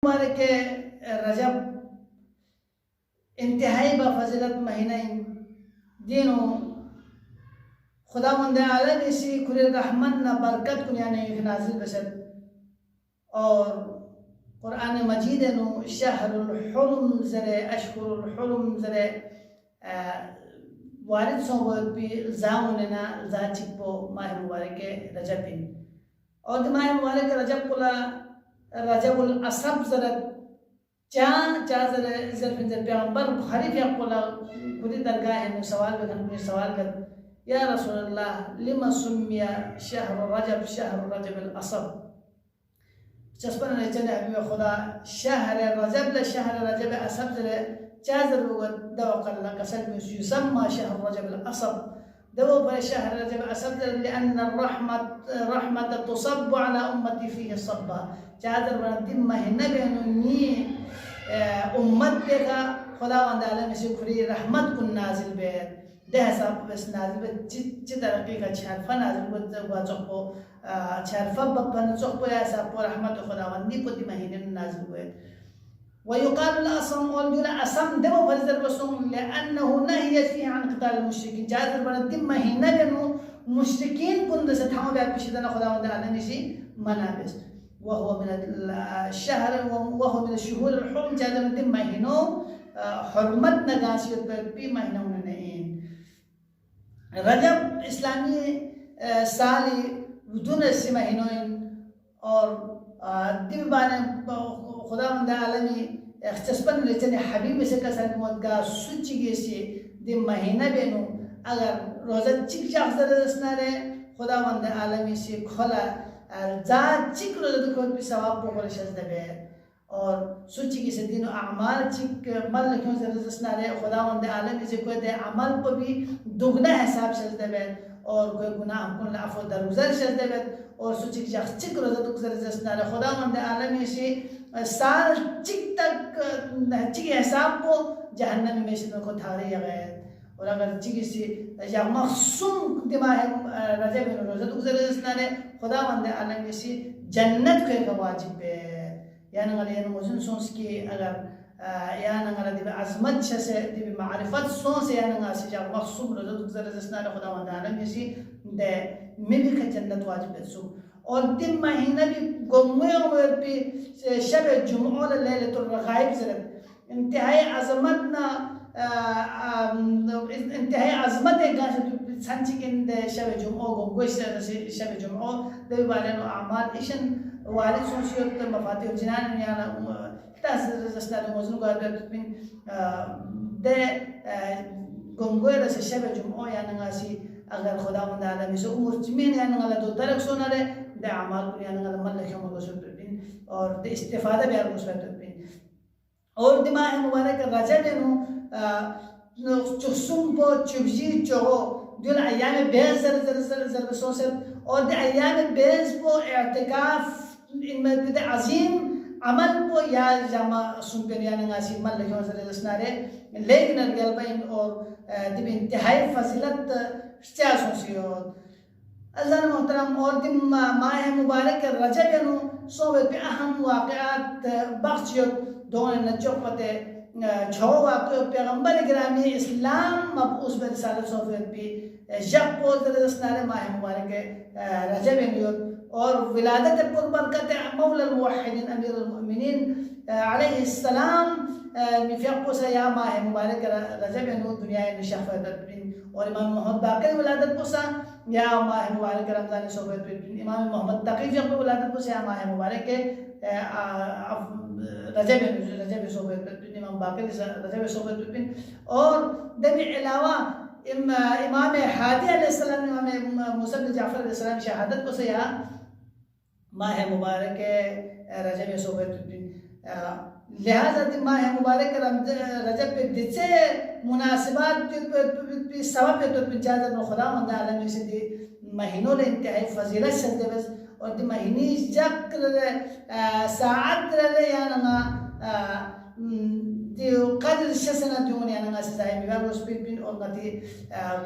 مبارک رجب انتہائی بفضیلت مہینہ دینو خداوند عالم اسی کل رحمت نہ برکت کنیانے نازل بسد اور قرآن مجید نو شہر الحرم زرے اشہر الحرم زرے وارد صحبت پی زامننا زاچک پو ماہ مبارک رجب اور ماہ مبارک رجب کلا رجب الاسب زرد چا زر پیغمبر بخاری فی اقولا کلی درگاہ ہے سوال بکن کلی سوال بکن یا رسول اللہ لما سمی شہر رجب الاسب چسپن رچن حبیب خدا شہر رجب اسب زر چازر دوق اللہ قسم یسمى شهر رجب الأصب دو پر شهر رجب الأصب لأن الرحمة تصب على أمتي فيه الصبا چازر ورنتم مہینہ بینونی امت بکا خدا وند عالم سے کھری رحمت کن نازل بید ده حساب بس نازل بید چی ترقی کا چھرفا نازل بید چکو چھرفا بپن چکو یا حساب پو رحمت خدا وندی پتی مہینہ نازل بید ويقال الأصم والجل أصم دم فرزر بسوم لأنه نهي فيه عن قتال المشركين جازر بردم مهينة لأنه مشركين كن ستحمل بها بشدنا خدا وندى على نشي منابس وهو من الشهر وهو من الشهور الحرم جازر بردم مهينة حرمت نقاسية بي مهينة وننئين رجب اسلامی سالی دون اسی مہینوں اور دم بانے خدا وند عالمی اختصاصاً لچن حبیب سے کا سن مدگا سچ گیسی دی مہینہ بینو اگر روزہ چک شخص درسنا رے خدا وند عالمی سے کھولا زا چک روزہ دکھوت بھی ثواب بکر شز دبے اور سچ گیسی دینو اعمال چک مل کیوں درسنا رے خدا وند عالمی سے کوئی دے عمل پہ بھی دگنا حساب شز دبے اور کوئی گناہ کن عفو درگزر شز دبے اور سچ شخص چک روزہ درسنا رے خدا وند عالمی سے سال چک تک چک حساب کو جہنم میں سے کو تھارے گئے اور اگر چکی سے یا مخصوم دماغ رجب روزہ گزرنا رے خدا وند عالم سے جنت کو ایک واجب ہے یعنی غلی موزن سونس کی اگر یعنی غلی دی عظمت سے دی معرفت سونس یعنی غلی یا مخصوم روزہ گزرنا رے خدا وند عالم سے دے میں بھی کہ جنت واجب ہے سو اور دن مہینہ بھی گموے ہوئے پی شب جمعہ لیلۃ الرغائب زرد انتہائی عظمتنا انتہائی عظمت ایک گاہ سنچکن شب جمعہ گموے شب جمعہ دے بارے اعمال ایشن والد سنسیت مفاتیح الجنان یعنی تاثر رسول موزن کو دے گموے رس شب جمعہ یعنی غاسی اگر خدا وند عالمی سے امور چمین یعنی غلا دو ترک سونا رے دے اعمال کو یعنی غلا ملک ہم کو سوت بین اور دے استفادہ بھی کو سوت بین اور دماغ مبارک رجب نو چسم پو چبجی چو دل ایام بیز زر بسوسد اور دے ایام بیز پو اعتکاف ان میں دے عظیم عمل پو یا جامع سنپن یعنی غاسی ملک ہم سے رسنارے لیکن الگلبین اور دے انتہائی فضیلت سیاسوں سیود اللہ محترم اور دم ماہ مبارک رجب نو صحبت پہ اہم واقعات بخشیت دون نچوقت چھو واقع پیغمبر گرامی اسلام مبعوث بے رسالت صحبت پہ جب پوز رسنار ماہ مبارک رجب نیود اور ولادت پر برکت مولا الموحدین امیر المؤمنین علیہ السلام مفیق سے یا ماہ مبارک رجب نو دنیا نشافت اور امام محمد باقر ولادت پوسا یا ماہ مبارک رمضان صحبت بن امام محمد تقی جب ولادت پوسا یا ماہ مبارک رجب صحبت بن امام باقر رجب صحبت بن اور دمی علاوہ امام حادی علیہ السلام امام موسیٰ بن جعفر علیہ السلام شہادت پوسا یا ماہ مبارک رجب صحبت بن لہذا دی ماہ مبارک رجب پہ دچے مناسبات پہ سبب پہ تو جازر نو خدا وند عالمی سے دی مہینوں لے انتہائی فضیلت شد بس اور دی مہینی جک ساعت لے یا نما دی قدر شسنا دیون یا نما سزائی میوار روز پہ اور نتی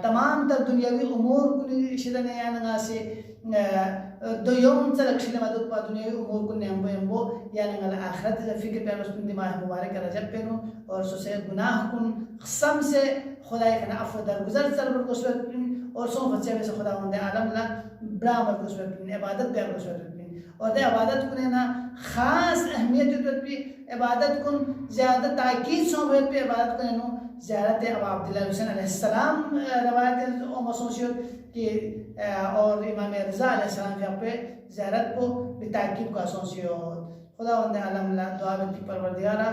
تمام تر دنیاوی امور کلی شدن یا نما سے دو يوم تلقشنا مدد بادنيا امور كن يمبو يمبو يعني على اخرت فکر پیروس کن ماہ مبارک رجب پینو اور سو سے گناہ کن قسم سے خدای کنا عفو درگزر سر کو سوت اور سو بچے سے خدا وند عالم لا برابر کو سوت عبادت پہ کو سوت اور دے عبادت کن نا خاص اہمیت تو بھی عبادت کن زیادہ تاکید سو پہ عبادت کن نو زیارت ابو عبداللہ حسین علیہ السلام روایت او مسوشیت کہ اور امام رضا علیہ السلام کے پہ زیارت کو بتاکید کو اسوسیوت خدا وند عالم لا دعا کی پروردگارا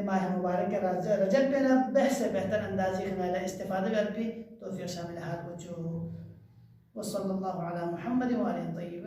ماہ مبارک رجب پہ بہت سے بہتر اندازی خنالہ استفادہ کر بھی توفیق شامل حال وجو وصلی اللہ علی محمد وآلہ طیب